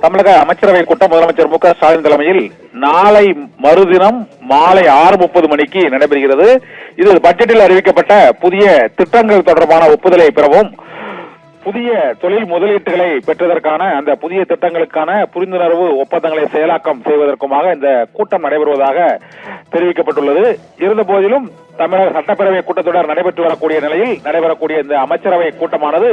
தமிழக அமைச்சரவை கூட்டம் முதலமைச்சர் மு க ஸ்டாலின் தலைமையில் நாளை மறுதினம் மாலை 6:30 மணிக்கு நடைபெறுகிறது. இது பட்ஜெட்டில் அறிவிக்கப்பட்ட புதிய திட்டங்கள் தொடர்பான ஒப்புதலை பெறவும், புதிய தொழில் முதலீட்டுகளை பெற்றதற்கான அந்த புதிய திட்டங்களுக்கான புரிந்துணர்வு ஒப்பந்தங்களை செயலாக்கம் செய்வதற்குமாக இந்த கூட்டம் நடைபெறுவதாக தெரிவிக்கப்பட்டுள்ளது. இருந்த போதிலும் தமிழக சட்டப்பேரவை கூட்டத்தொடர் நடைபெற்று வரக்கூடிய நிலையில் நடைபெறக்கூடிய இந்த அமைச்சரவை கூட்டமானது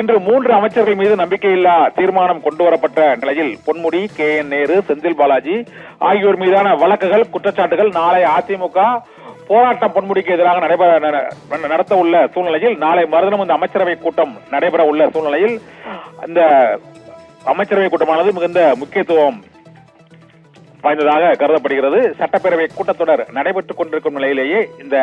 இன்று 3 அமைச்சர்கள் மீது நம்பிக்கையில்லா தீர்மானம் கொண்டுவரப்பட்ட நிலையில் பொன்முடி, KN நேரு, செந்தில் பாலாஜி ஆகியோர் மீதான வழக்குகள், குற்றச்சாட்டுகள் நாளை அதிமுக போராட்டம் பொன்முடிக்கு எதிராக நடத்த உள்ள சூழ்நிலையில் நாளை மறுதினம் இந்த அமைச்சரவை கூட்டம் நடைபெற உள்ள சூழ்நிலையில் இந்த அமைச்சரவை கூட்டமானது மிகுந்த முக்கியத்துவம் வாய்ந்ததாக கருதப்படுகிறது. சட்டப்பேரவை கூட்டத்தொடர் நடைபெற்றுக் கொண்டிருக்கும் நிலையிலேயே இந்த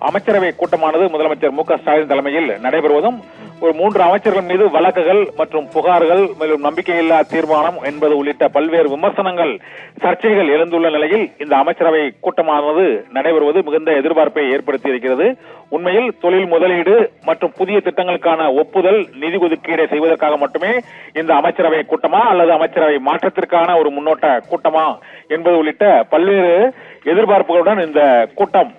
அமைச்சரவை கூட்டமானது முதலமைச்சர் மு க ஸ்டாலின் தலைமையில் நடைபெறுவதும், ஒரு 3 அமைச்சர்கள் மீது வழக்குகள் மற்றும் புகார்கள், மேலும் நம்பிக்கையில்லா தீர்மானம் என்பது உள்ளிட்ட பல்வேறு விமர்சனங்கள், சர்ச்சைகள் எழுந்துள்ள நிலையில் இந்த அமைச்சரவை கூட்டமானது நடைபெறுவது மிகுந்த எதிர்பார்ப்பை ஏற்படுத்தி இருக்கிறது. உண்மையில் தொழில் முதலீடு மற்றும் புதிய திட்டங்களுக்கான ஒப்புதல், நிதி ஒதுக்கீடை செய்வதற்காக மட்டுமே இந்த அமைச்சரவை கூட்டமா அல்லது அமைச்சரவை மாற்றத்திற்கான ஒரு முன்னோட்ட கூட்டமா என்பது உள்ளிட்ட பல்வேறு எதிர்பார்ப்புகளுடன் இந்த கூட்டம்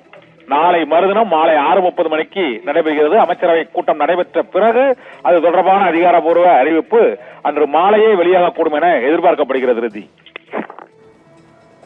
நாளை மறுதினம் மாலை 6:30 மணிக்கு நடைபெறுகிறது. அமைச்சரவை கூட்டம் நடைபெற்ற பிறகு அது தொடர்பான அதிகாரப்பூர்வ அறிவிப்பு அன்று மாலையே வெளியாகக்கூடும் என எதிர்பார்க்கப்படுகிறது.